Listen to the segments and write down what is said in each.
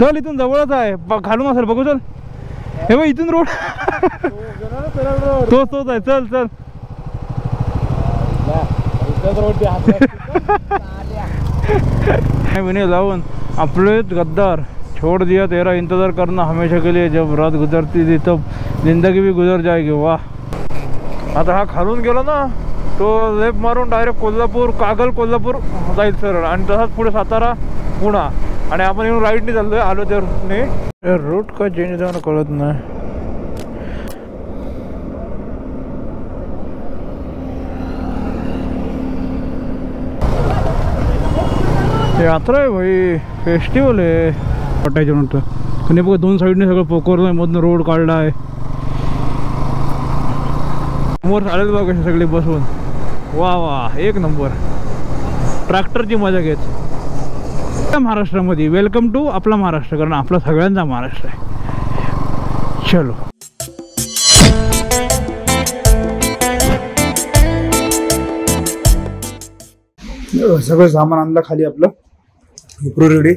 चल इथून जवळच आहे, खालून असेल बघू. चल हे बघ इथून रोड तोच आहे. चल चल लावून आपले गद्दार छोड़ दिया तेरा इंतजार करना हमेशा के लिए, जब रात गुजरती थी तब जिंदगी भी गुजर जाएगी. वाह. आता हा खालून गेला ना तो लेफ्ट मारून डायरेक्ट कोल्हापूर, कागल कोल्हापूर जाईल सरळ, आणि तसाच पुढे सातारा पुणा, आणि आपण येऊन राईटने चाललोय. आलो तर रूट का चेंज झाला कळत नाही. यात्रा आहे भाई, फेस्टिवल आहे वाटायचं नंतर. आणि बघा दोन साईडने सगळं पोखरलं, मधनं रोड काढला आहे. समोर चालेल बघा कसे सगळे बसवून. वा वा एक नंबर. ट्रॅक्टरची मजा घेत महाराष्ट्रामध्ये. वेलकम टू आपला महाराष्ट्र, कारण आपला सगळ्यांचा महाराष्ट्र आहे. चलो सगळं सामान आणलं खाली, आपलं रेडी.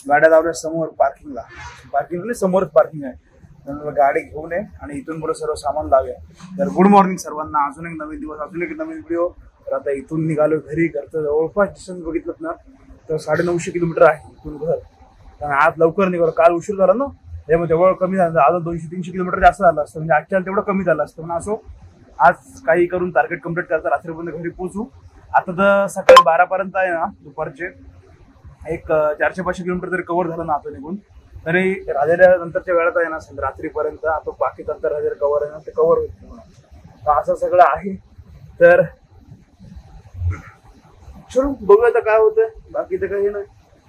गाड्या लावल्या समोर पार्किंगला, पार्किंगला समोरच पार्किंग आहे. गाडी घेऊन ये आणि इथून पुढे सर्व सामान लावूया. तर गुड मॉर्निंग सर्वांना. अजून एक नवीन दिवस, अजून एक नवीन व्हिडिओ. तर आता इथून निघालो घरी. घरचं जवळपास डिस्टन्स बघितलं ना तर 950 किलोमीटर आहे इथून घर. कारण आज लवकर निघालो, काल उशीर झाला ना त्यामुळे तेवढं कमी झालं. आज 200-300 किलोमीटर जास्त झालं असतं, म्हणजे आजच्या तेवढं कमी झालं असतं. पण असो आज काही करून टार्गेट कम्प्लीट करता रात्रीपर्यंत घरी पोहोचू. आता तर सकाळी 12पर्यंत आहे ना दुपारचे एक 400-500 किलोमीटर तरी कव्हर झालं ना आता निघून. तरी राहिलेल्या नंतरच्या वेळात आहे ना रात्रीपर्यंत आपण बाकी नंतर राहिलेलं कव्हर आहे ना ते कव्हर होईल. असं सगळं आहे. तर चलो बघूया आता काय होतं. बाकी तर काही नाही,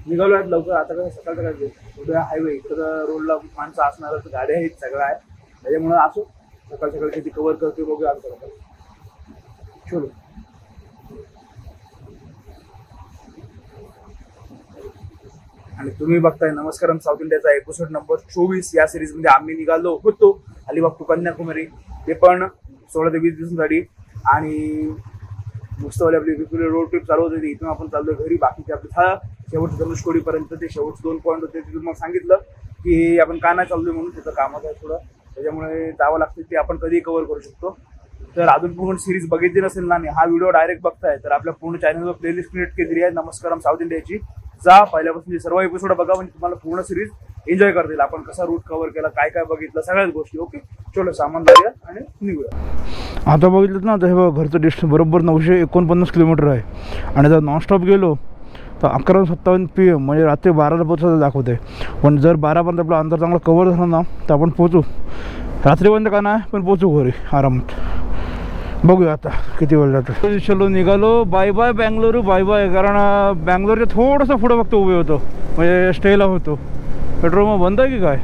निघालो आहेत लवकर. आता काय सकाळचं काय उद्या हायवे इकडं रोडला माणसं असणार, गाड्या आहेत सगळं आहे, त्याच्यामुळे असो सकाळ सकाळी किती कव्हर करते बघूया आज. चलो आणि तुम्ही बघताय नमस्कारम साऊथ इंडियाचा एपिसोड नंबर 24. या सिरीज मध्ये आम्ही निघालो होतो अलिबाग टू कन्याकुमारी, ते पण 16 ते 20 दिवसांसाठी. आणि मुस्तवाली आपली रोड ट्रिप चालू होती. इथून आपण चाललोय घरी. बाकीचे आपले शेवटच्या धनुष्कोडीपर्यंत ते शेवटचे 2 पॉईंट होते. तिथून मग सांगितलं की आपण का नाही चाललोय म्हणून, तिथं कामात आहे थोडं, त्याच्यामुळे जावं लागतं. ते आपण कधीही कव्हर करू शकतो. तर अजून पूर्ण सिरीज बघितली नसेल ना आणि हा व्हिडिओ डायरेक्ट बघताय तर आपल्या पूर्ण चॅनलवर प्लेलिस्ट क्रिएट केली आहे नमस्कारम साऊथ इंडियाची. जा पहिल्यापासून सर्व एपिसोड बघा, म्हणजे तुम्हाला पूर्ण सिरीज एन्जॉय करता येईल. आपण कसा रूट कव्हर केला, काय काय बघितलं, सगळ्याच गोष्टी. ओके चलो सामान लावूया आणि निघूया. आता बघितलं ना तर हे बघा घरचं डिस्टन्स बरोबर 949 किलोमीटर आहे. आणि जर नॉनस्टॉप गेलो तर 11:57 PM म्हणजे रात्री 12ला पोहोचायला दाखवते. पण जर 12पर्यंत आपलं अंतर चांगलं कव्हर झालं ना तर आपण पोहोचू. रात्रीपर्यंत का नाही पण पोहोचू घरी आरामात. बघूया आता किती वेळ जातं. चलो निघालो. Bye bye Bengaluru, bye bye. कारण बँगलोरच्या थोडंसं पुढं फक्त उभे होतो, म्हणजे स्टेला होतो. पेट्रोल मग बंद आहे की काय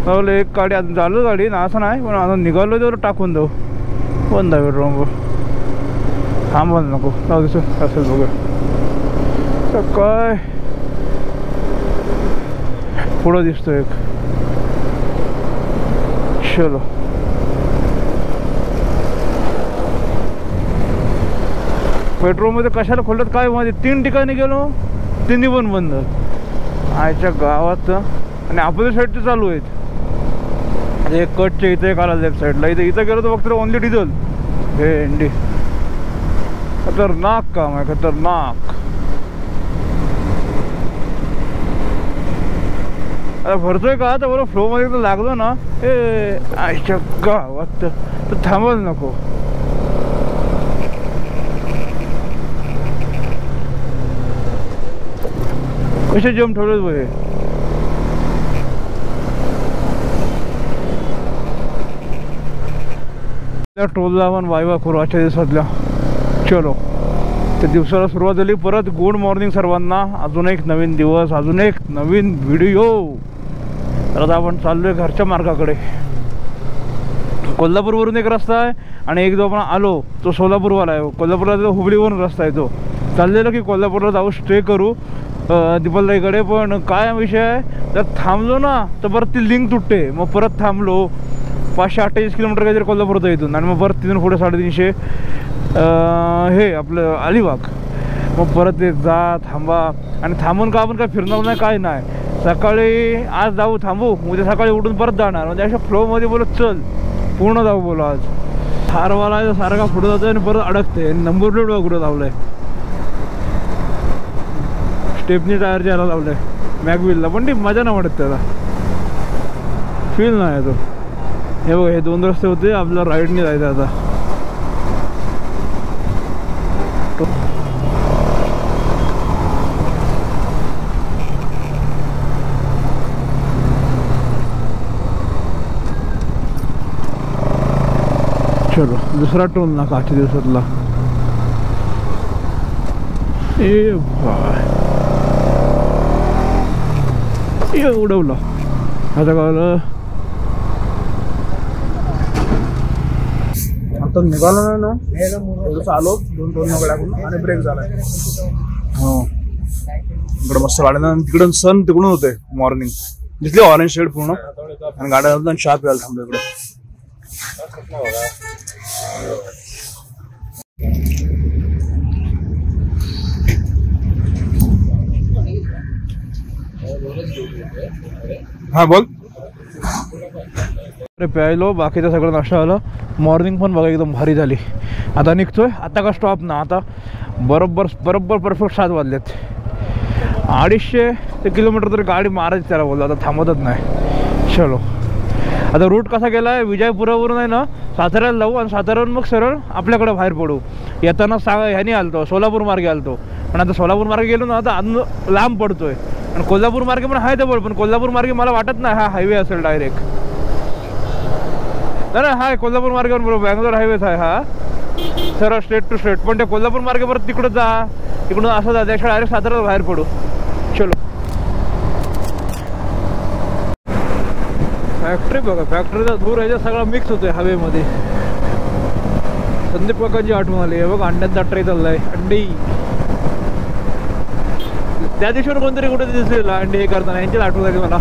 चाललं. एक गाडी आता चालू गाडी ना असं नाही, पण आता निघालो तर टाकून जाऊ. बंद आहे पेट्रोल मग. थांबायला नको दिसत असेल बघा. तर काय पुढं दिसतो एक. चलो पेट्रोलमध्ये कशाला खोलत काय माहिती. 3 ठिकाणी गेलो, 3 पण बंद आयच्या गावात. आणि आपल्या साईडचे चालू आहेत. एक कटच्या इथे एक आला लेफ्ट साईडला. इथं गेलो तर फक्त ओनली डिझेल. हे इंडी खतरनाक काम आहे, खतरनाक. आता भरतोय का तर बरोबर फ्लो मध्ये तर लागलो ना हे आयच्या गावात तर थांबायला नको. कसे जम ठेवलेत बघ. टोलला आपण वायवा करू आजच्या दिवसातल्या. चलो त्या दिवसाला सुरुवात झाली परत. गुड मॉर्निंग सर्वांना. अजून एक नवीन दिवस, अजून एक नवीन व्हिडिओ. तर आता आपण चाललोय घरच्या मार्गाकडे. कोल्हापूरवरून एक रस्ता आहे आणि एक जो आपण आलो तो सोलापूरवाला आहे. कोल्हापूरला हुबळीवरून रस्ता आहे. तो चाललेलो की कोल्हापूरला जाऊ, स्टे करू दिपलदाईकडे. पण काय विषय आहे, जर थांबलो ना तर परत ती लिंक तुटते. मग परत थांबलो 548 किलोमीटर काहीतरी कोल्हापूरचं इथून, आणि मग परत तिथून पुढे 350 हे आपलं अलिबाग. मग परत ते जा थांबा, आणि थांबून का आपण काय फिरणार नाही काय नाही. सकाळी आज जाऊ थांबू, उद्या सकाळी उठून परत जाणार, म्हणजे अशा फ्लोमध्ये बोलत चल पूर्ण जाऊ बोलो. आज थारवाला सारखा पुढे जातोय आणि परत अडकते. नंबर प्लेट बघ कुठं लावलंय, स्टेपनी टायर ज्याला लावलंय मॅगविलला, पण ती मजा नाही वाटत, त्याला फील नाही तो. हे बघ हे 2 रस्ते होते, आपल्या राईडने जायचं आता. चलो दुसरा टोल नाका आजच्या दिवसातला. ए भाय उडवलं आता कळलं. आता निघालो नाही ना, थोडंसं आलो 2 टोल नगड्याकडून आणि ब्रेक झालाय. हो इकडं मस्त गाड्या, तिकडून सन तिकडून होते मॉर्निंग, दिसले ऑरेंज शेड पूर्ण, आणि गाड्या चहा प्यायला थांबलो इकडे. हा बोल. प्यायलो, बाकीचं सगळं नाश्ता आलं. मॉर्निंग पण बघा एकदम भारी झाली. आता निघतोय, आता का स्टॉप ना, आता बरोबर परफेक्ट 7 वाजलेत. 250 किलोमीटर तरी गाडी मारायची त्याला बोललो, आता थांबतच नाही. चलो आता रूट कसा गेला आहे, विजयपुरावरून आहे ना साताऱ्याला जाऊ, आणि साताऱ्यावरून मग सरळ आपल्याकडे बाहेर पडू. येताना ह्यानी आलतो, सोलापूर मार्गे आलतो, पण आता सोलापूर मार्गे गेलो ना, आता अजून लांब पडतोय. आणि कोल्हापूर मार्गे पण आहे जवळ, पण कोल्हापूर मार्गे मला वाटत नाही हा हायवे असेल डायरेक्ट. नाही हाय कोल्हापूर मार्गावर बरोबर बँगलोर हायवेच आहे हा, सरळ स्ट्रेट टू स्ट्रेट. पण त्या कोल्हापूर मार्गे परत तिकडं जा, तिकडून असं जा, त्याशिवाय डायरेक्ट साताऱ्याला बाहेर पडू. चलो फॅक्टरी बघा, फॅक्टरीचा धूर ह्याच्या सगळा मिक्स होतोय हवेमध्ये. संदीप काकांची आठवण आली आहे बघ, अंड्यांचा ट्रे चाललाय, अंडी. त्या दिवशीवर कोणतरी कुठे दिसलेलं अंडी हे करताना, यांचीच आठवण आली मला.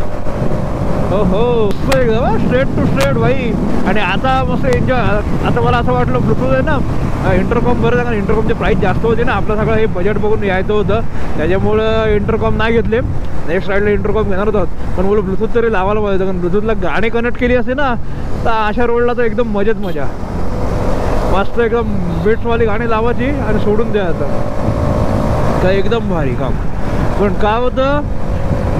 हो हो एकदम स्ट्रेट टू स्ट्रेट भाई. आणि आता मस्त एन्जॉय. आता मला असं वाटलं ब्लूटूथ आहे ना, इंटरकॉम बरं, कारण इंटरकॉमची प्राईस जास्त होती ना, आपलं सगळं हे बजेट बघून यायचं होतं, त्याच्यामुळं इंटरकॉम नाही घेतले. नेक्स्ट राईडला इंटरकॉम घेणार होतात, पण बोलू ब्लूटूथ तरी लावायला पाहिजे, कारण ब्लूटूथला गाणी कनेक्ट केली असते ना, तर अशा रोडला तर एकदम मजेत मजा. मस्त एकदम बीट्सवाली गाणी लावायची आणि सोडून द्यायचं, काय एकदम भारी काम. पण काय होतं,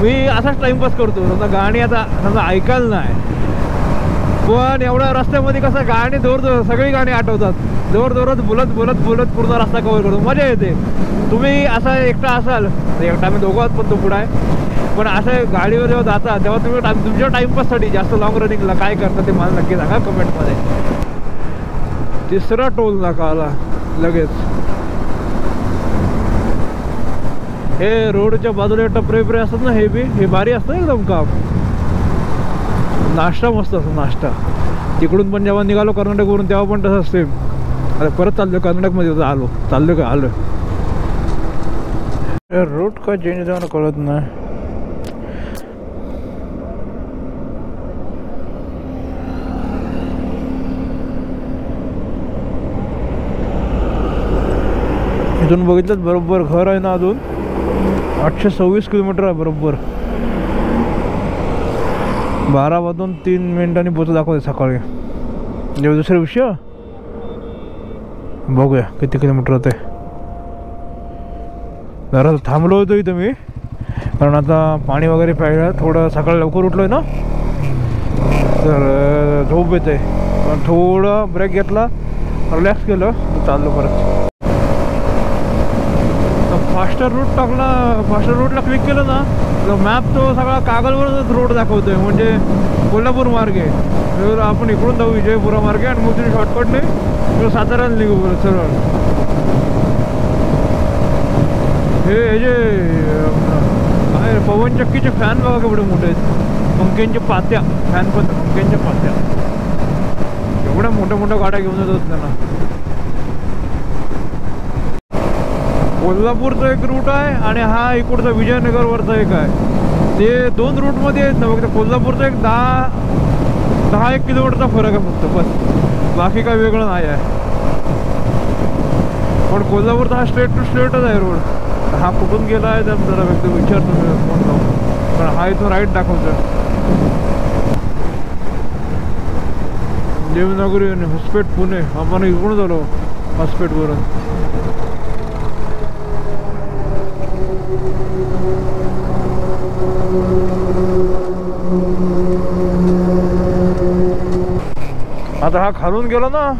मी असाच टाइमपास करतो समजा, गाणी आता समजा ऐकायला नाही, पण एवढ्या रस्त्यामध्ये कसं गाणी जोर सगळी गाणी आठवतात, जोरात बोलत पूर्ण रस्ता कव्हर करतो, मजा येते. तुम्ही असा एकटा असाल, एकटा आम्ही दोघं आहोत पण तो पुढं आहे, पण असं गाडीवर जेव्हा जाता तेव्हा तुम्ही तुमच्या टाइमपाससाठी जास्त लॉंग रनिंगला काय करता ते मला नक्की सांगा कमेंटमध्ये. तिसरा टोल नाका आला लगेच. हे रोडच्या बाजूला टपरे असतात ना, हे भारी असतं एकदम काम. नाश्ता मस्त असतो नाश्ता. तिकडून पण जेव्हा निघालो कर्नाटकवरून तेव्हा पण तसंच सेम. आता परत चाललो कर्नाटकमध्ये, आलो. रूट का चेंज झालं कळत नाही. इथून बघितलं बरोबर घर आहे ना, अजून 826 किलोमीटर आहे बरोबर. 12 वाजून 3 मिनिटांनी पोहोच दाखवते सकाळी. जेव्हा दुसरा विषय बघूया किती किलोमीटर होते. जरा थांबलो होतो इथं मी, कारण आता पाणी वगैरे प्यायला. थोडं सकाळी लवकर उठलोय ना, तर झोप येते. पण थोडं ब्रेक घेतला, रिलॅक्स केलं, चाललो परत. फास्टर रूटला क्लिक केलं ना, तर मॅप तो सगळा कागलवरच रोड दाखवतोय, म्हणजे कोल्हापूर मार्गे. आपण इकडून जाऊ विजयपुरा मार्गे, आणि मग तुम्ही शॉर्टकटने साताऱ्याला निघू परत सरळ. हे जे काय पवनचक्कीचे फॅन बघा केवढे मोठे आहेत, पंख्यांच्या पात्या, फॅन पण पंख्यांच्या पात्या, एवढ्या मोठ्या गाड्या घेऊन जातात त्यांना. कोल्हापूरचा एक रूट आहे आणि हा इकडचा विजयनगरवरचा एक आहे. ते 2 रूटमध्ये आहेत ना, फक्त कोल्हापूरचा एक 10-1 किलोमीटरचा फरक आहे फक्त, बस. बाकी काय वेगळं नाही आहे. पण कोल्हापूरचा हा स्ट्रेट टू स्ट्रेटच आहे रोड. हा कुठून गेला आहे तर जरा व्यक्त विचारतो फोन लावून. पण हा इथून राईट दाखवतो. देवनागरी आणि हॉस्पेट पुणे. आपण इकडून झालो हॉस्पेटवरून. आता हा खालून गेला ना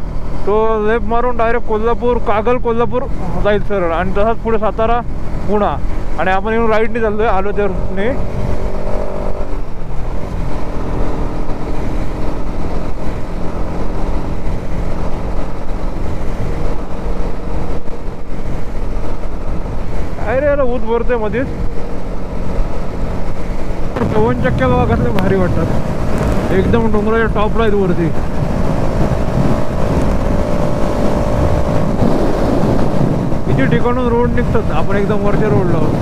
तो लेफ्ट मारून डायरेक्ट कोल्हापूर, कागल कोल्हापूर जाईल सरळ. आणि तसाच पुढे सातारा पुणा. आणि आपण येऊन राईटने चाललोय आलो त्याने. काय रे याला ऊत भरतोय मध्येच. पवन चक्क्या बघा कसले भारी वाटतात. एकदम डोंगराच्या टॉपला आहेत वरती. किती ठिकाणून रोड निघतात. आपण एकदम वरच्या रोडला आहोत.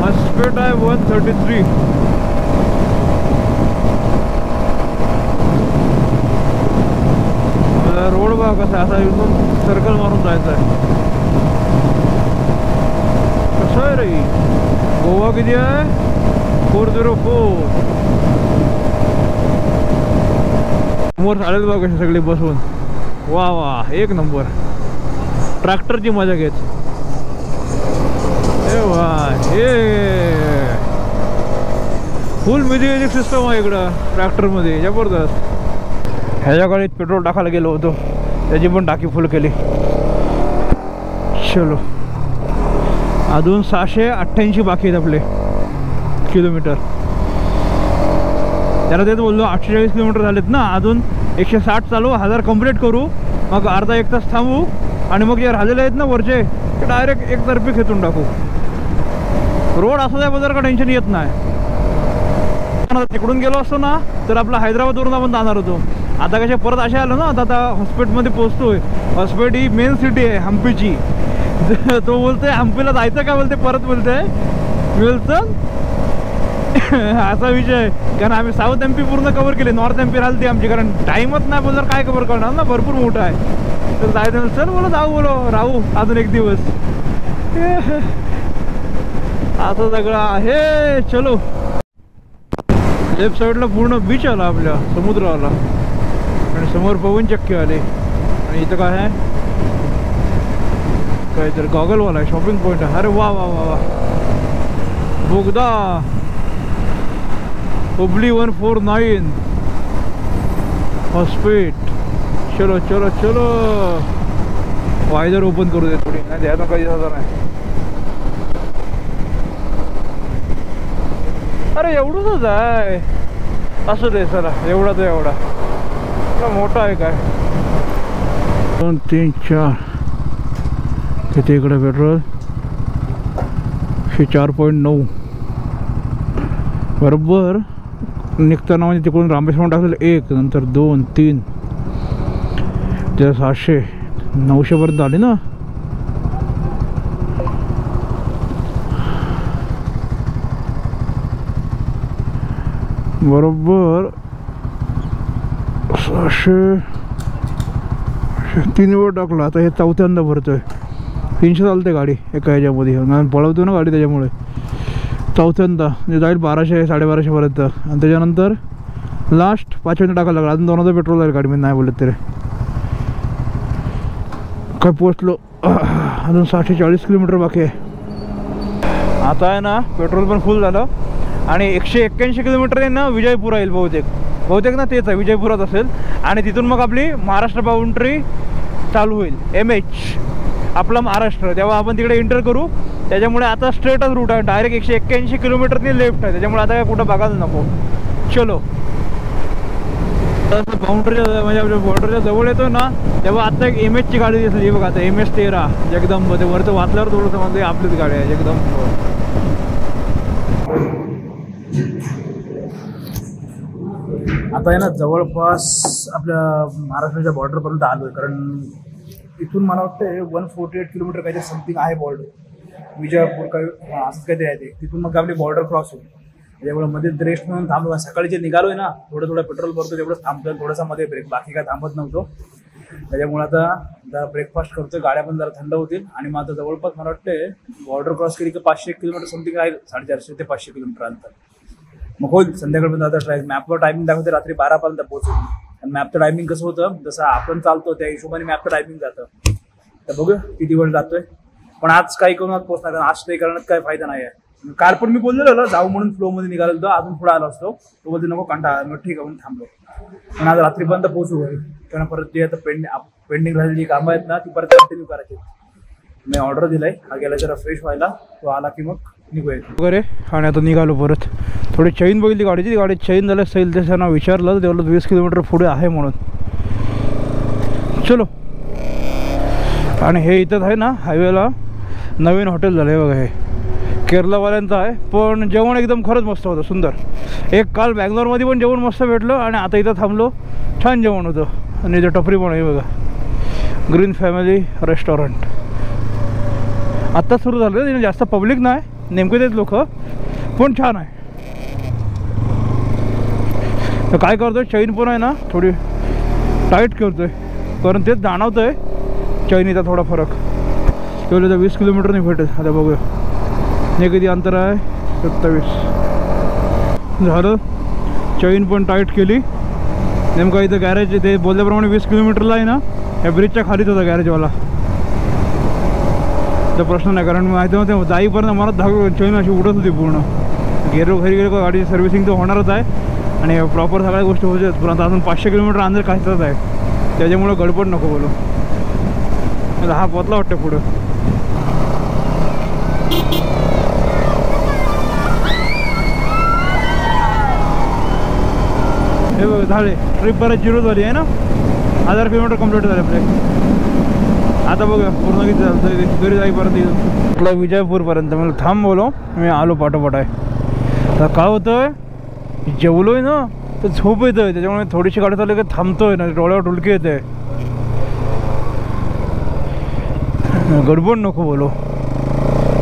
हॉस्पेट आहे 133. रोड बघा कसा असा इथून सर्कल मारून जायचं आहे. कसं आहे रे. गोवा किती आहे 404. समोर चालेल बघा कशी सगळी बसवून. वा वा एक नंबर. ट्रॅक्टरची मजा घेत. वा हे फुल म्युझिक सिस्टम आहे इकडं ट्रॅक्टरमध्ये. जबरदस्त. ह्याच्या गाडीत पेट्रोल टाकायला गेलो होतो त्याची पण टाकी फुल केली. चलो अजून 688 बाकी आहेत आपले किलोमीटर. त्याला तेच बोललो 840 किलोमीटर झालेत ना. अजून 160 चालू 1000 कंप्लीट करू. मग अर्धा एक तास थांबू. आणि मग जे राहिलेले आहेत ना वरचे ते डायरेक्ट एकतर्फी खेचून टाकू. रोड असा त्याबद्दल का टेन्शन येत नाही. तिकडून गेलो असतो ना तर आपला हैदराबादवरून आपण जाणार होतो. आता कशा परत असे आलो ना. आता हॉस्पिटलमध्ये पोहोचतोय. हॉस्पिटल ही मेन सिटी आहे हम्पीची. तो बोलतोय हम्पीला जायचं का बोलते. परत बोलतोय बोलतं असा विषय. कारण आम्ही साऊथ एम पी पूर्ण कव्हर केले. नॉर्थ एम पी राहिली आमची. कारण टाईमच नाही बोलणार काय कव्हर करणार ना. भरपूर मोठा आहे. तर जायचं चल बोलो जाऊ बोलो राहू अजून एक दिवस. असं सगळं आहे. चलो लेफ्ट साईडला पूर्ण बीच आला आपल्या समुद्र आला. आणि समोर पवन चक्की आले. आणि इथं काय आहे काहीतरी गॉगलवाला आहे. शॉपिंग पॉईंट आहे. अरे वा वा वा वा. बोगदा हुबली 149 हॉस्पिट. चलो चलो चलो. वायदर ओपन करू दे थोडी. नाही द्यायला काही झालं नाही. अरे एवढंच आहे. असं दे चला. एवढा तर एवढा मोठा आहे काय. 2 3 4 किती इकडे पेट्रोल 4.9 बरोबर. निघताना म्हणजे तिकडून रामेश्वरम टाकलेलं 1 नंतर 2 3 त्या 700 900 पर्यंत आले ना. बरोबर 600 3 वर टाकला. आता हे चौथ्यांदा भरतोय. 300 चालते गाडी एका ह्याच्यामध्ये. पळवतो ना गाडी त्याच्यामुळे. चौथ्यांदा जाईल 1200 1250 पर्यंत. आणि त्याच्यानंतर लास्ट 500 टाकायला लागला. अजून 2000 पेट्रोल जाईल गाडीमध्ये नाही बोलत तरी. काय पोचलो. अजून 640 किलोमीटर बाकी आहे. आता आहे ना पेट्रोल पण फुल झालं. आणि 181 किलोमीटर आहे ना विजयपूर येईल बहुतेक ना. तेच आहे विजयपुरात असेल. आणि तिथून मग आपली महाराष्ट्र बाउंड्री चालू होईल. MH आपला महाराष्ट्र. तेव्हा आपण तिकडे एंटर करू. त्याच्यामुळे आता स्ट्रेटच रूट आहे. डायरेक्ट 181 किलोमीटरनी लेफ्ट आहे. त्याच्यामुळे आता काय कुठं बघायला नको. चलो बाउंड्रीच्या म्हणजे आपल्या बॉर्डरच्या जवळ येतो ना तेव्हा आता एक MH ची गाडी दिसली. बघा आता MS 13 जगदंब. ते वरचं वाचल्यावर थोडंसं म्हणजे आपलीच गाडी आहे जगदंब. आता आहे ना जवळपास आपल्या महाराष्ट्राच्या बॉर्डरपर्यंत आलो आहे. कारण इथून मला वाटतं 148 किलोमीटर काहीतरी समथिंग आहे बॉर्डर. विजयपूर काय असंच काहीतरी आहे ते. तिथून मग आपली बॉर्डर क्रॉस होईल. त्यामुळे मध्ये रेस्ट म्हणून थांबलो. सकाळी जे निघालोय ना थोडं पेट्रोल भरतो तेवढंच थांबतो. थोडासा मध्ये ब्रेक. बाकी काय थांबत नव्हतो. त्याच्यामुळे आता जरा ब्रेकफास्ट करतोय, गाड्या पण जरा थंड होतील आणि मग आता जवळपास मला वाटते बॉर्डर क्रॉस केली की 500 किलोमीटर समथिंग आहे, 450 ते 500 किलोमीटर अंतर. मग होईल संध्याकाळपर्यंत. आता मॅपवर टायमिंग दाखवते रात्री 12 पर्यंत पोहोचेल. आणि मॅपचं टायमिंग कसं होतं, जसं आपण चालतो त्या हिशोबाने मॅपचं टायमिंग जातं. तर बघूया किती वेळ जातोय. पण आज काही करून पोहोचणार, आज स्टे करण्यात काही फायदा नाही आहे. काल पण मी बोललेलो जाऊ म्हणून फ्लो मध्ये निघालो होतो, अजून पुढे आलो असतो. तो बोलते नको कंटाळा, मग ठीक आहे म्हणून थांबलो. पण आज रात्रीपर्यंत पोहोचू घरी, कारण परत जे आता पेंडिंग राहिलेली कामं आहेत ना ती परत कंटिन्यू करायची. मी ऑर्डर दिलाय, हा गेला जरा फ्रेश व्हायला, तो आला की मग निघूया वगैरे. आणि आता निघालो परत. थोडी चैन बघितली गाडीची, गाडी चैन झालं सैल त्याच्यानं विचारलं तर तेवढं 20 किलोमीटर पुढे आहे म्हणून. चलो. आणि हे इथं आहे ना हायवेला नवीन हॉटेल झालं आहे बघा, हे केरलावाल्यांचं आहे. पण जेवण एकदम खरंच मस्त होतं, सुंदर. एक काल बँगलोरमध्ये पण जेवण मस्त भेटलं आणि आता इथं थांबलो, छान जेवण होतं. आणि इथं टपरी पण आहे बघा, ग्रीन फॅमिली रेस्टॉरंट. आत्ता सुरू झालं, तिने जास्त पब्लिक नाही, नेमके तेच लोक, पण छान आहे. तर काय करतोय, चैन पण आहे ना थोडी टाईट करतोय, कारण तेच जाणवतं आहे चैनीचा थोडा फरक. तेवढं तर 20 किलोमीटर नाही भेटेल. आता बघूया हे किती अंतर आहे, 27 झालं. चैन पण टाईट केली. नेमका इथं गॅरेज ते बोलल्याप्रमाणे 20 किलोमीटरला आहे ना, या ब्रिजच्या खालीच होता गॅरेजवाला. तर प्रश्न नाही, कारण माहिती नव्हतं जाईपर्यंत मला चैन अशी उडत होती पूर्ण. घरी गेलो गाडीची सर्व्हिसिंग तर होणारच आहे आणि प्रॉपर सगळ्या गोष्टी होत्याच. पण आता अजून 500 किलोमीटर अंदर काहीच आहे, त्याच्यामुळं गडबड नको बोलू. हा पोचला वाटतं पुढं. हे बघ झाले, ट्रिप बरं 0 झाली आहे ना. 1000 किलोमीटर कंप्लीट झाले आपले. आता बघा पूर्ण किती झालं तरी घरी जाईपर्यंत येईल विजयपूरपर्यंत. मला थांब बोलो, मी आलो पाठोपाठ आहे. तर काय होतं, जेवलो आहे ना तर झोप येतं आहे, त्याच्यामुळे थोडीशी गाडी चालली की थांबतोय ना, डोळ्यावर डुलकी येते. गडबड नको बोलो.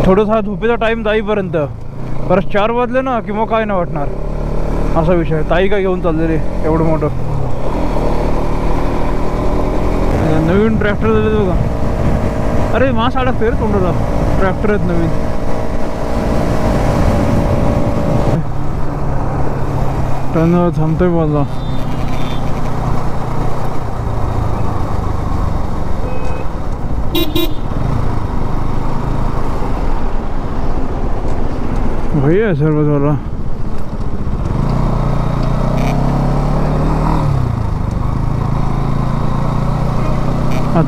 थोडंसं झोपेचा टाईम जाईपर्यंत परत 4 वाजले ना की मग काय नाही वाटणार, असा विषय. ताई काय घेऊन चालले रे एवढं मोठं. नवीन ट्रॅक्टर झाले बघा. अरे मास अडकते रे तोंडाला, ट्रॅक्टर आहेत नवीन. टर्नवर थांबतोय बोलला. भैया सर्व झाला.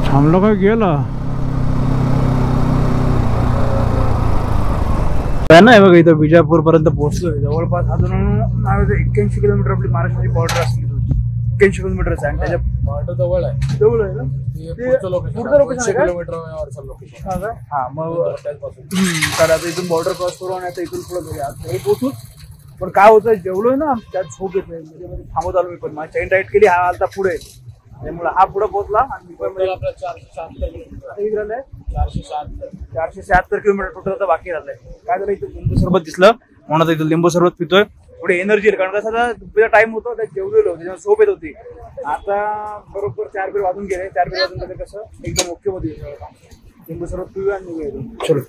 थांबलो काय गेला नाही बघा. इथं विजापूर पर्यंत पोहोचलोय. जवळपास अजून 81 किलोमीटर आपली महाराष्ट्राची बॉर्डर असली. 81 किलोमीटरच आहे आणि त्याच्या बॉर्डर जवळ आहे. जवळ आहे ना, पुढचं लोकेशन किलोमीटर. हा मग तर आता इथून बॉर्डर क्रॉस करू आणि आता इथून पुढे पोहोचूच. पण काय होतं, जेवलोय ना त्यात झोप येत नाही. म्हणजे थांबत आलो मी, पण माझी चैन टाईट केली, हा आलता पुढे, त्यामुळे हा पुढे पोहोचला. आणि 476 किलोमीटर टोटल आता बाकी राहिलंय. काय झालं, इथं लिंबू सरबत दिसलं म्हणून इथं लिंबू सरबत पितोय. पुढे एनर्जी, कारण कसं दुपारचा टाइम होतो, त्यात जेवलेलो, त्याच्यामुळे झोप येत होती. आता बरोबर 4 वाजून गेले. 4 वाजून गेले कसं एकदम ओके मध्ये लिंबू सरबत पिऊया आणि निघूया. चलो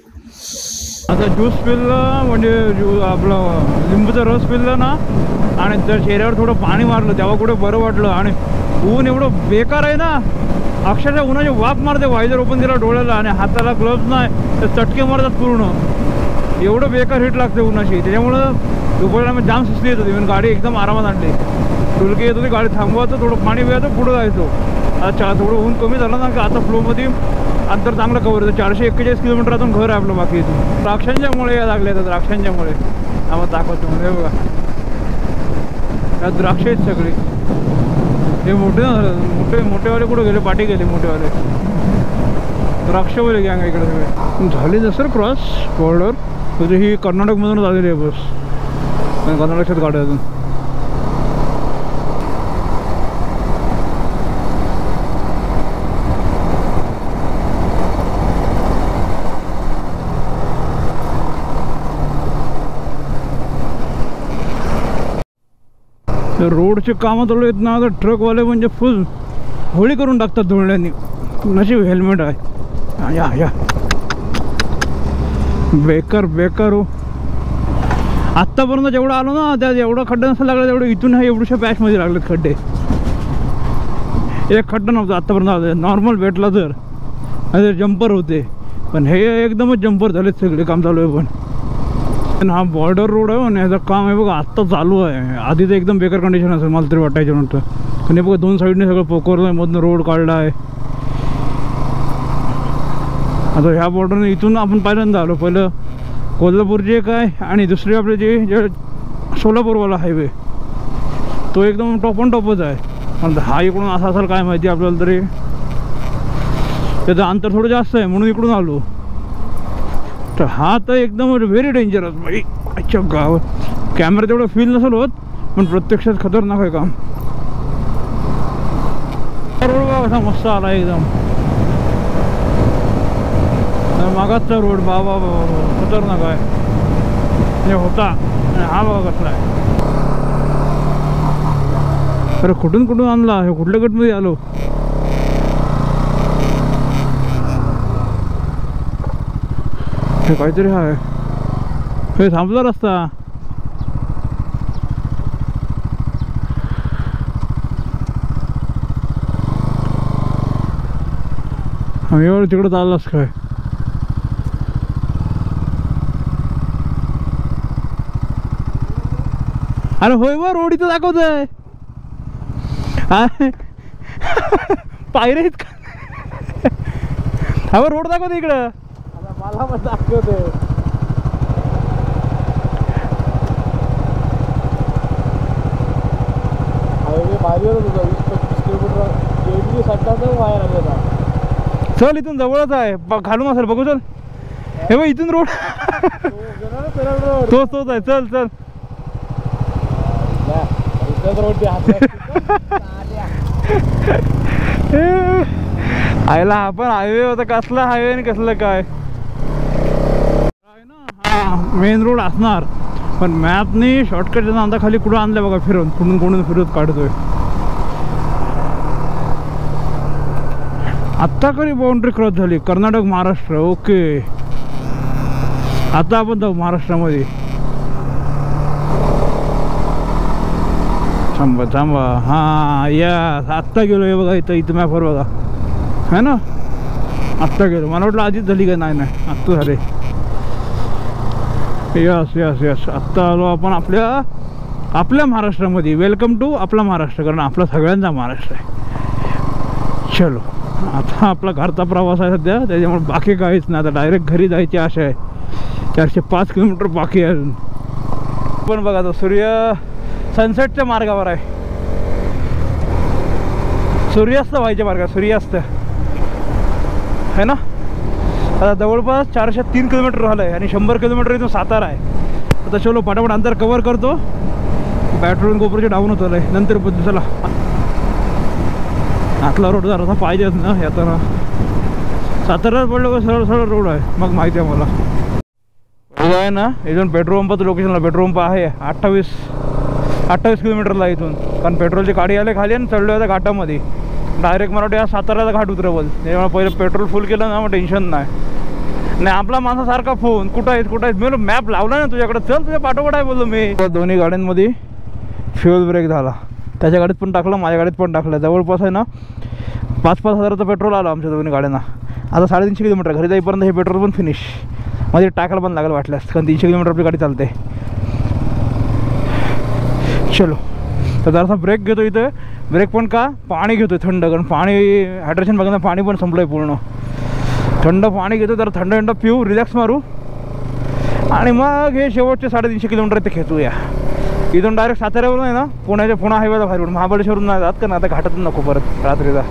आता ज्यूस पिल्लं, म्हणजे आपलं लिंबूचा रस पिल्लं ना, आणि जर चेहऱ्यावर थोडं पाणी मारलं तेव्हा कुठे बरं वाटलं. आणि ऊन एवढं बेकार आहे ना, अक्षरशः उन्हाची वाफ मारते. वायझर ओपन केला डोळ्याला आणि हाताला ग्लोव्ज नाही तर चटके मारतात पूर्ण. एवढं बेकार हिट लागते उन्हाची. त्याच्यामुळं दुपारला मी जाम सुचली येत होती. मी गाडी एकदम आरामात आणली. डुलकी येत होती, गाडी थांबवायचं, थोडं पाणी प्यायचं, पुढं जायचो. अच्छा थोडं ऊन कमी झालं ना की आता फ्लोमध्ये अंतर चांगलं कवर होतं. 441 किलोमीटर अजून घर आहे आपलं बाकी इथून. द्राक्षांच्यामुळे या लागले तर द्राक्षांच्यामुळे आम्हाला दाखवतो. म्हणजे बघा त्यात द्राक्ष आहेत सगळी. हे मोठे मोठेवाले कुठे गेले, पाठी गेले मोठेवाले. द्राक्षवाले गँग इकडे सगळे झाले नसेल क्रॉस बॉर्डर. म्हणजे ही कर्नाटकमधूनच आलेली आहे बस, कर्नाटकात गाडी अजून. रोडचे कामं चालू आहेत ना, आता ट्रकवाले म्हणजे फुल होळी करून टाकतात धुळण्यानी. नशीब हेल्मेट आहे. या या बेकार बेकार हो. आत्तापर्यंत जेवढं आलो ना त्यात एवढं खड्डे नसलं लागलं तेवढं इथून हे एवढ्याशा पॅचमध्ये लागलेत खड्डे. एक खड्डा नव्हता आत्तापर्यंत आलं. नॉर्मल भेटला तर जम्पर होते पण हे एकदमच जम्पर झालेत सगळे. काम चालू आहे पण हा बॉर्डर रोड आहे आणि ह्याचं काम आहे बघा आत्ता चालू आहे. आधी तर एकदम बेकार कंडिशन असेल मला तरी वाटायचं नंतर. पण हे बघा दोन साईडने सगळं पोकरलं आहे. मधनं रोड काढला आहे. आता ह्या बॉर्डरने इथून आपण पहिल्यांदा आलो. पहिलं कोल्हापूरचे काय आणि दुसरे आपले जे सोलापूरवाला हायवे तो एकदम टॉप ऑन टॉपच आहे. पण हा इकडून असा असेल काय माहिती आपल्याला तरी. त्याचं अंतर थोडं जास्त आहे म्हणून इकडून आलो. तर हा तर एकदम व्हेरी डेंजरस भाई. अच्छा गाव कॅमेरा तेवढं फील नसेल होत पण प्रत्यक्षात खतरनाक आहे काम. रोड बघा कसा मस्त आला एकदम. मागाचा रोड बाबा खतरनाक आहे हे होता. हा बघा कसला आहे. अरे कुठून कुठून आणला हे. कुठल्या गटमध्ये आलो. हे काहीतरी आहे. हे थांबला रस्ता. आम्ही एवढं तिकडं चाललास काय. अरे होय व रोड इथं दाखवत आहे. पायरे आहेत का. हा रोड दाखवते इकडं. मला पण दाखवते. हायवे भारी होता तुझा 20-25 किलोमीटर सध्या बाहेर आलेला. चल इथून जवळच आहे. घालून असेल बघू. चल हे बघ इथून रोड तोच तोच आहे. चल चल आयला आपण हायवे होता. कसला हायवे आणि कसलं काय हा मेन रोड असणार पण मॅपनी शॉर्टकट आता खाली कुठं आणलं बघा फिरवून. कुठून कोणून फिरवत काढतोय. आत्ता कधी बाउंड्री क्रॉस झाली. कर्नाटक महाराष्ट्र. ओके आता आपण जाऊ महाराष्ट्रामध्ये. थांबा थांबा. हां या आत्ता गेलो हे बघा. इथं मॅपवर बघा है ना. आत्ता गेलो. मला वाटलं आधीच झाली का. नाही नाही आत्ता झाले. यस यस यस आत्ता आलो आपण आपल्या महाराष्ट्रामध्ये. वेलकम टू आपला महाराष्ट्र. कारण आपला सगळ्यांचा महाराष्ट्र आहे. चलो आता आपला घरचा प्रवास आहे सध्या त्याच्यामुळे बाकी काहीच नाही. आता डायरेक्ट घरी जायची आशा आहे. 405 किलोमीटर बाकी आहे अजून. पण बघा आता सूर्य सनसेटच्या मार्गावर आहे. सूर्यास्त व्हायच्या मार्गात. सूर्यास्त है ना. आता जवळपास 403 किलोमीटर झालं आहे आणि 100 किलोमीटर इथून सातारा आहे. आता चलो पटापट अंतर कवर करतो. बॅटरी गोपरचे डाऊन होत आलं आहे नंतर बद्दल. चला आतला रोड जरासा पाहिजेच ना येताना. साताऱ्यात पडलं का सरळ सरळ रोड आहे मग माहिती आहे मला. रोड आहे ना इथून पेट्रोल पंपाचं लोकेशनला. पेट्रोल पंप आहे 28 किलोमीटरला इथून. कारण पेट्रोलची गाडी आले खाली आणि चढलो त्या घाटामध्ये. डायरेक्ट मला वाटतं या साताऱ्याचा घाट उतरवल. त्यामुळे पहिलं पेट्रोल फुल केलं ना मग टेन्शन नाही. आपला माणसासारखा फोन कुठं आहेत मी मॅप लावला ना तुझ्याकडे. चल तुझ्या पाठोपाठ आहे बोललो मी. दोन्ही गाड्यांमध्ये फ्युअल ब्रेक झाला. त्याच्या गाडीत पण टाकलं माझ्या गाडीत पण टाकलं. जवळपास आहे ना 5-5 हजाराचं पेट्रोल आलं आमच्या दोन्ही गाड्यांना. आता 350 किलोमीटर घरी जाईपर्यंत हे पेट्रोल पण फिनिश. मध्ये टाकायला पण लागेल वाटल्यास कारण 300 किलोमीटर आपली गाडी चालते. चलो तर जरासा ब्रेक घेतो. इथं ब्रेक पण का पाणी घेतो थंड. कारण पाणी हायड्रेशन बघा पाणी पण संपलं आहे पूर्ण. थंड पाणी घेतो जरा. थंड पिऊ रिलॅक्स मारू आणि मग हे शेवटचे 350 किलोमीटर इथे खेचूया. इथून डायरेक्ट साताऱ्यावरून आहे ना पुणा हायवेला बाहेर पडून. महाबळेश्वरून नाही जात कारण आता घाटातून नको परत रात्रीचा.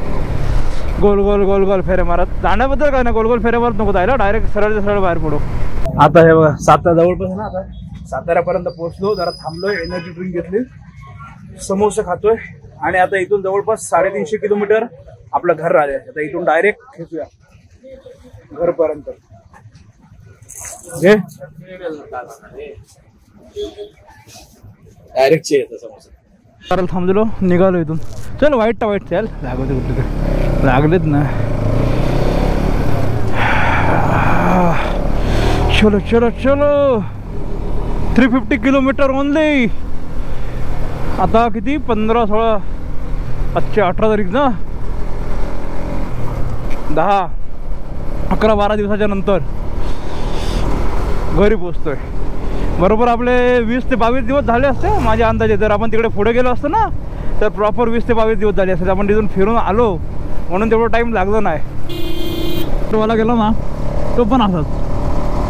गोल गोल गोल गोल फेरे मारत जाण्याबद्दल काय ना. गोल गोल फेरे मारत नको जायला. डायरेक्ट सरळ बाहेर पडू. आता हे बघा सातारा जवळपास ना. आता साताऱ्यापर्यंत पोहोचलो. जरा थांबलोय. एनर्जी ड्रिंक घेतली. समोसे खातोय आणि आता इथून जवळपास 350 किलोमीटर आपलं घर राहिले. आता इथून डायरेक्ट खेचूया घरपर्यंत. डायरेक्ट समोसा. थांबलेलो निघालो इथून. चल वाईट चल लागू दे कुठे ते लागलेत ना. चलो चलो चलो 350 किलोमीटर ओनली. आता किती 15 16 आजची 18 तारीख ना. 10 11 12 दिवसाच्या नंतर घरी पोचतोय. बरोबर आपले 20 ते 22 दिवस झाले असते माझ्या अंदाजे. जर आपण तिकडे पुढे गेलो असतो ना तर प्रॉपर 20 ते 22 दिवस झाले असते. आपण तिथून फिरून आलो म्हणून तेवढा टाईम लागला नाही. मला गेलो ना तो पण असाच.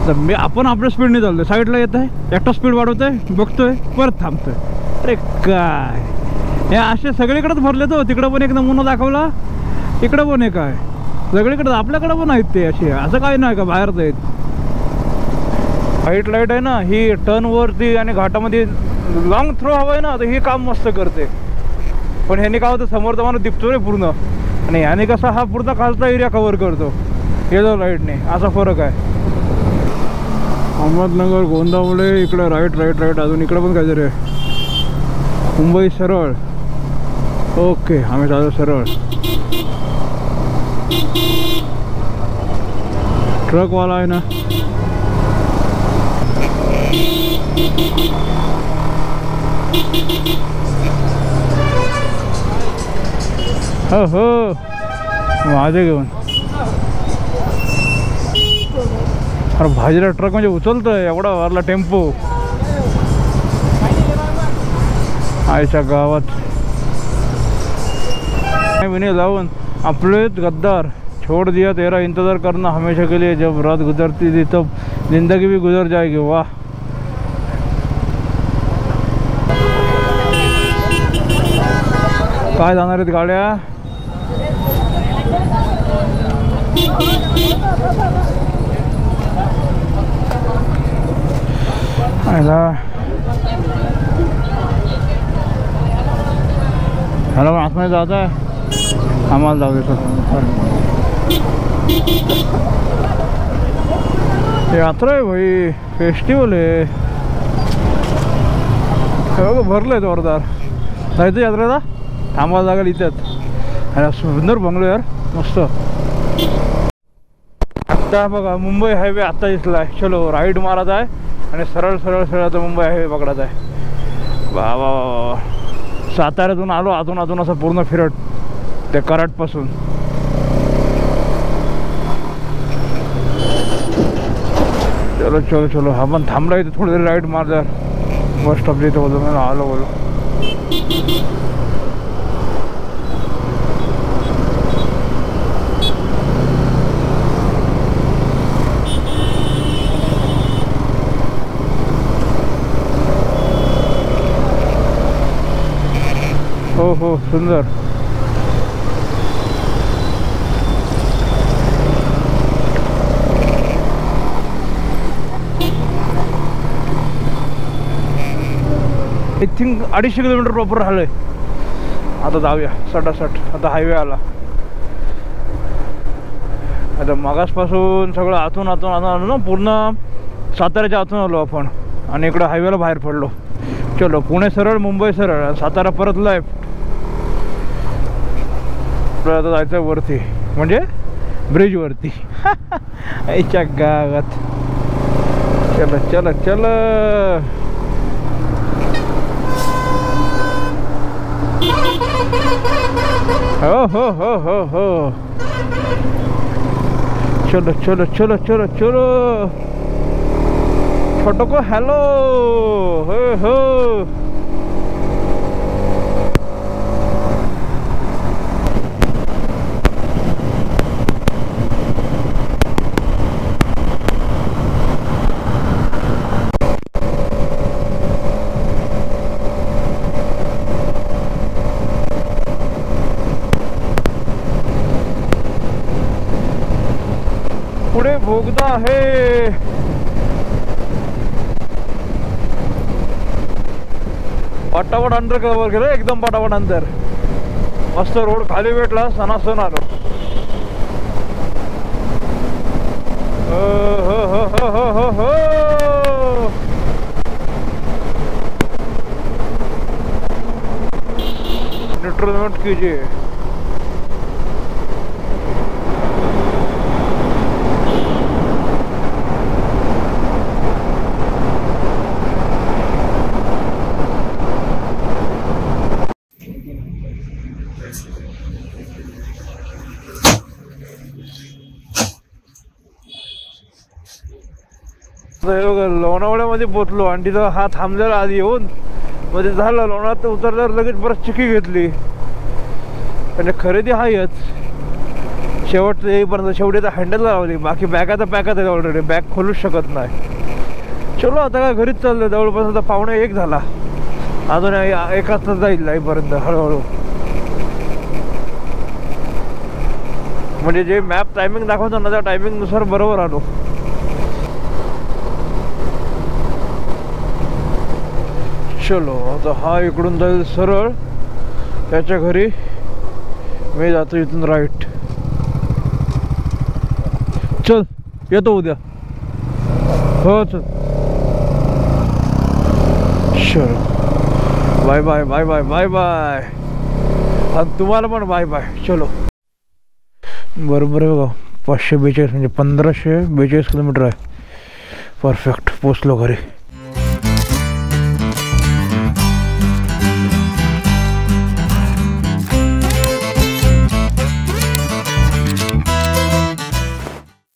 तर आपण आपल्या स्पीडने चालतोय. साईडला येत आहे एकटा स्पीड वाढवतोय बघतोय परत थांबतोय. अरे काय हे असे सगळीकडेच भरले. तो तिकडं पण एक नमुना दाखवला इकडं पण एक आहे. सगळीकडे आपल्याकडे पण आहेत ते असे. असं काय नाही का बाहेरच आहेत. व्हाईट लाईट आहे ना ही टर्नवरती आणि घाटामध्ये लॉंग थ्रो हवा आहे ना तर ही काम मस्त करते. पण ह्याने काय होतं समोरचा माणूस दिपतो रे पूर्ण आणि ह्याने कसा हा पूर्ण खालचा एरिया कव्हर करतो येलो लाईटने. असा फरक आहे. अहमदनगर गोंदावले इकडे राईट राईट राईट. अजून इकडे पण काहीतरी आहे. मुंबई सरळ. ओके आम्ही जातो सरळ. ट्रकवाला आहे ना. हो माझे घेऊन. अरे भाजीला ट्रक म्हणजे उचलतोय एवढा वारला टेम्पो. आईच्या गावात विनय लावून आपलेच गद्दार. छोड़ दिया तेरा इंतजार करना हमेशा के लिए, जब रात गुजरती थी तब जिंदगी भी गुजर जाएगी. वाह काय जाणार आहेत गाड्या. ह्याला आतमध्ये जायचं आहे. आम्हाला जाऊ देतो. यात्रा आहे भाई फेस्टिवल आहे. सगळं भरलं आहे जोरदार. जायचं यात्रेला थांबायला लागेल इथेच. अरे सुंदर बंगलो यार मस्त. आत्ता बघा मुंबई हायवे आत्ता दिसला आहे. चलो राईड मारत आहे आणि सरळ सरळ सरळ आता मुंबई हायवे पकडत आहे. वा वा वा. साताऱ्यातून आलो अजून असं पूर्ण फिरत ते कराडपासून. चलो चलो चलो आपण थांबला इथे थोडी राईड मारल्या बस स्टॉपच्या इथं बोलतो आलो बोलो. हो सुंदर. आय थिंक 250 किलोमीटर प्रॉपर राहिलंय. आता जाऊया सटासट. आता हायवे आला. आता मागासपासून सगळं आतून आलो ना पूर्ण साताऱ्याच्या आतून आलो आपण आणि इकडं हायवेला बाहेर पडलो. चलो पुणे सरळ मुंबई सरळ सातारा परत लेफ्ट. आता जायचं वरती म्हणजे ब्रिजवरती. आईच्या गावात. चल चल चल. हो चलो चलो चलो चलो चलो. छोटो को हॅलो. हो पुढे बोगदा आहे. पटापट अंडर कव्हर केलं एकदम पटापट अंतर. मस्त रोड खाली भेटला. सणासण आलो. हो एंटर मत कीजिए। लोणावळ्यामध्ये पोचलो आणि तिथं हा थांबलेला आधी येऊन मध्ये झालं लोणावळ्यात उतरल्यावर लगेच परत चिकी घेतली आणि खरेदी हायच शेवट येईपर्यंत शेवटी तर हँडल लावली बाकी बॅगा तर पॅकच आहे ऑलरेडी बॅग खोलूच शकत नाही। चलो आता काय घरीच चाललोय जवळपास आता 12:45 झाला अजून 1 तास जाईल जाईपर्यंत हळूहळू म्हणजे जे मॅप टायमिंग दाखवतो ना त्या टायमिंगनुसार बरोबर आलो। चलो आता हा इकडून जाईल सरळ त्याच्या घरी मी जातो इथून राईट। चल येतो उद्या हो चल चलो bye bye bye bye bye bye आणि तुम्हाला पण बाय बाय। चलो बरोबर आहे बघा 542 म्हणजे 1542 किलोमीटर आहे परफेक्ट पोचलो घरी।